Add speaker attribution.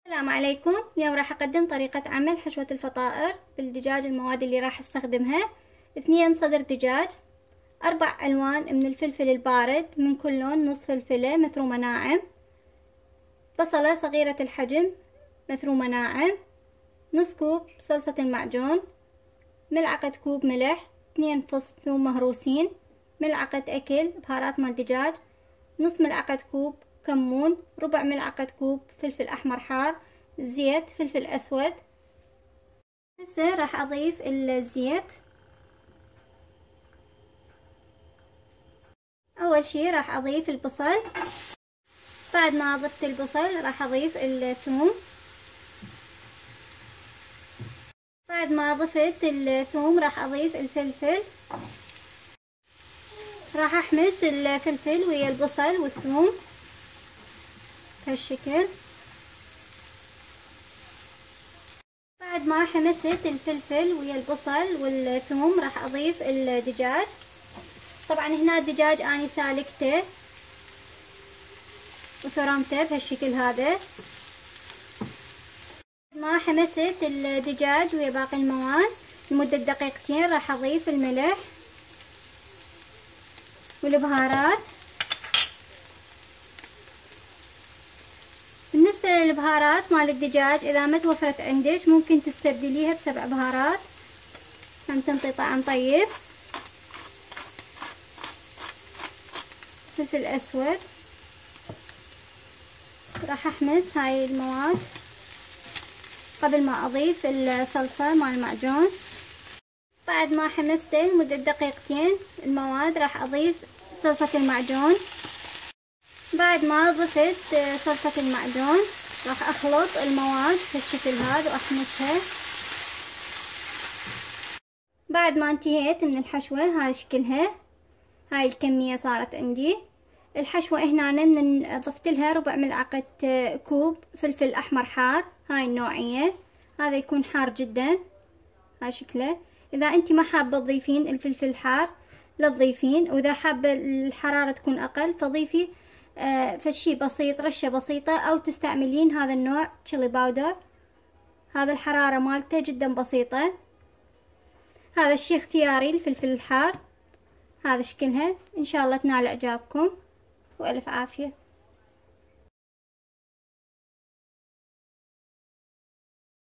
Speaker 1: السلام عليكم. اليوم راح اقدم طريقة عمل حشوة الفطائر بالدجاج. المواد اللي راح استخدمها 2 صدر دجاج، 4 الوان من الفلفل البارد من كل لون، نص فلفلة مفرومة ناعم، بصلة صغيرة الحجم مفرومة ناعم، نص كوب صلصة المعجون، ملعقة كوب ملح، 2 فص ثوم مهروسين، ملعقة اكل بهارات مال دجاج، نص ملعقة كوب كمون، ربع ملعقة كوب فلفل احمر حار، زيت فلفل اسود. هسه راح اضيف الزيت. اول شي راح اضيف البصل. بعد ما ضفت البصل راح اضيف الثوم. بعد ما ضفت الثوم راح اضيف الفلفل. راح احمس الفلفل ويا البصل والثوم بهالشكل. بعد ما حمست الفلفل ويا البصل والثوم راح اضيف الدجاج. طبعا هنا الدجاج اني سالكته وفرمته بهالشكل هذا. ما حمست الدجاج ويا باقي المواد لمدة دقيقتين راح اضيف الملح والبهارات. بالنسبة للبهارات مال الدجاج اذا ما توفرت عندك ممكن تستبدليها ب7 بهارات، هم تنطي طعم طيب. فلفل اسود. راح احمس هاي المواد قبل ما اضيف الصلصة مال المعجون. بعد ما حمسته لمدة دقيقتين المواد راح اضيف صلصة المعجون. بعد ما ضفت صلصة المعجون راح اخلط المواد بالشكل هذا واحمسها. بعد ما انتهيت من الحشوة هاي شكلها، هاي الكمية صارت عندي. الحشوة هنا من ضفت لها ربع ملعقة كوب فلفل احمر حار، هاي النوعية، هذا يكون حار جدا. هاي شكله. اذا انت ما حابة تضيفين الفلفل الحار لا تضيفين، واذا حابة الحرارة تكون اقل فضيفي فشي بسيط، رشة بسيطة، او تستعملين هذا النوع تشيلي باودر، هذا الحرارة مالته جدا بسيطة. هذا الشي اختياري الفلفل الحار. هذا شكلها، ان شاء الله تنال اعجابكم والف عافية.